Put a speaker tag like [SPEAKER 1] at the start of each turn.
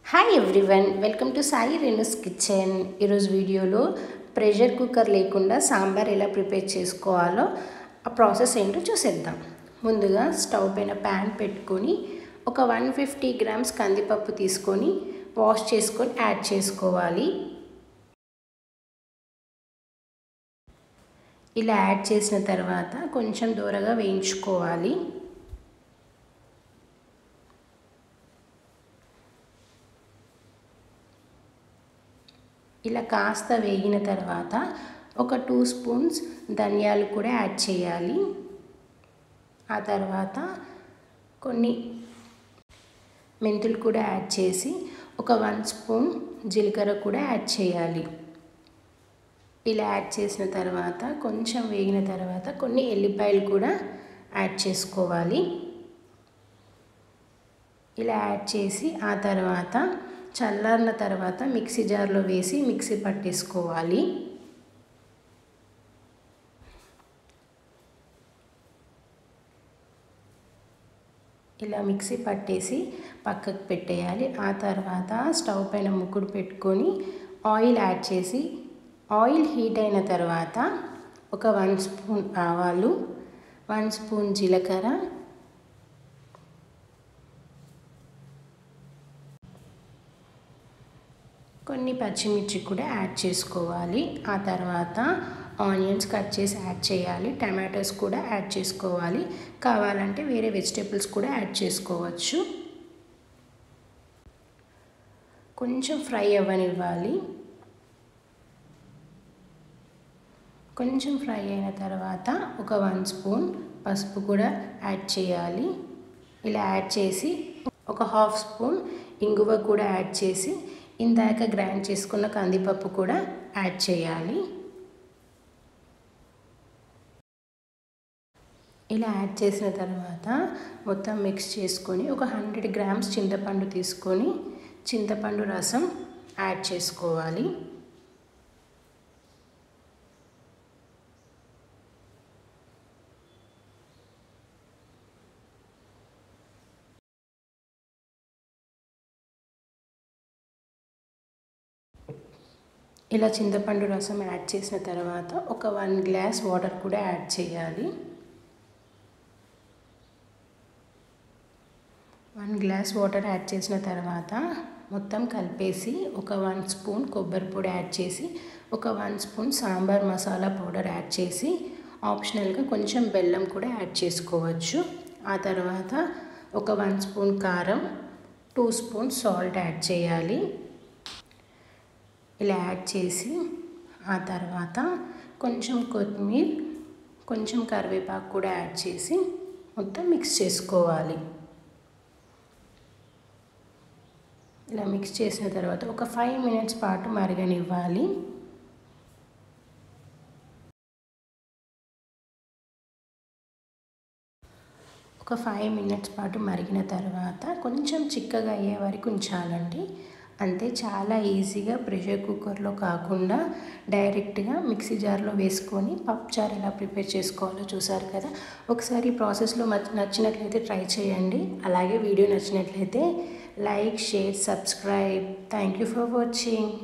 [SPEAKER 1] Hi everyone, welcome to Sai Renu's kitchen. ఈరోజు వీడియోలో pressure cooker లేకుండా సాంబార్ ఎలా ప్రిపేర్ చేసుకోవాలో ఆ ప్రాసెస్ ఏంటో చూసేద్దాం. ముందుగా స్టవ్ పైన ప్యాన్ పెట్టుకొని ఒక 150 గ్రామ్స్ కందిపప్పు తీసుకొని వాష్ చేసుకొని యాడ్ చేసుకోవాలి. ఇలా యాడ్ చేసిన తర్వాత కొంచెం దూరగా వేయించుకోవాలి. ఇలా కాస్త వేగిన తర్వాత ఒక 2 స్పూన్స్ ధనియాలు కూడా యాడ్ చేయాలి. ఆ తర్వాత కొన్ని మెంతులు కూడా యాడ్ చేసి ఒక 1 స్పూన్ జీలకర్ర కూడా యాడ్ చేయాలి. ఇలా యాడ్ చేసిన తర్వాత కొంచెం వేగిన తర్వాత కొన్ని ఎల్లిపాయలు కూడా యాడ్ చేసుకోవాలి. ఇలా యాడ్ చేసి ఆ తర్వాత చల్లారిన తర్వాత మిక్సీ జార్లో వేసి మిక్సీ పట్టేసుకోవాలి. ఇలా మిక్సీ పట్టేసి పక్కకు పెట్టేయాలి. ఆ తర్వాత స్టవ్ పైన ముక్కుడు పెట్టుకొని ఆయిల్ యాడ్ చేసి ఆయిల్ హీట్ అయిన తర్వాత ఒక 1 స్పూన్ ఆవాలు, 1 స్పూన్ జీలకర్ర, కొన్ని పచ్చిమిర్చి కూడా యాడ్ చేసుకోవాలి. ఆ తర్వాత ఆనియన్స్ కట్ చేసి యాడ్ చేయాలి. టమాటోస్ కూడా యాడ్ చేసుకోవాలి. కావాలంటే వేరే వెజిటేబుల్స్ కూడా యాడ్ చేసుకోవచ్చు. కొంచెం ఫ్రై అవ్వనివ్వాలి. కొంచెం ఫ్రై అయిన తర్వాత ఒక 1 స్పూన్ పసుపు కూడా యాడ్ చేయాలి. ఇలా యాడ్ చేసి ఒక 1/2 స్పూన్ ఇంగువ కూడా యాడ్ చేసి ఇందాక గ్రైండ్ చేసుకున్న కందిపప్పు కూడా యాడ్ చేయాలి. ఇలా యాడ్ చేసిన తర్వాత మొత్తం మిక్స్ చేసుకొని ఒక 100 గ్రామ్స్ చింతపండు తీసుకొని చింతపండు రసం యాడ్ చేసుకోవాలి. ఇలా చింతపండు రసం యాడ్ చేసిన తర్వాత ఒక 1 గ్లాస్ వాటర్ కూడా యాడ్ చేయాలి. 1 గ్లాస్ వాటర్ యాడ్ చేసిన తర్వాత మొత్తం కలిపేసి ఒక 1 స్పూన్ కొబ్బరి పొడి యాడ్ చేసి ఒక 1 spoon sambar masala powder add చేసి ఆప్షనల్గా కొంచెం బెల్లం కూడా యాడ్ చేసుకోవచ్చు. ఆ తర్వాత ఒక 1 స్పూన్ కారం, 2 స్పూన్ సాల్ట్ యాడ్ చేయాలి. ఇలా యాడ్ చేసి ఆ తర్వాత కొంచెం కొత్తిమీర, కొంచెం కరివేపాకు కూడా యాడ్ చేసి మొత్తం మిక్స్ చేసుకోవాలి. ఇలా మిక్స్ చేసిన తర్వాత ఒక 5 మినిట్స్ పాటు మరగనివ్వాలి. ఒక 5 మినిట్స్ పాటు మరిగిన తర్వాత కొంచెం చిక్కగా అయ్యే వరకు ఉంచాలండి. అంతే, చాలా ఈజీగా ప్రెషర్ కుక్కర్లో కాకుండా డైరెక్ట్గా మిక్సీ జార్లో వేసుకొని పప్పుచారు ఎలా ప్రిపేర్ చేసుకోవాలో చూసారు కదా. ఒకసారి ఈ ప్రాసెస్లో నచ్చినట్లయితే ట్రై చేయండి. అలాగే వీడియో నచ్చినట్లయితే like, share, subscribe. Thank you for watching.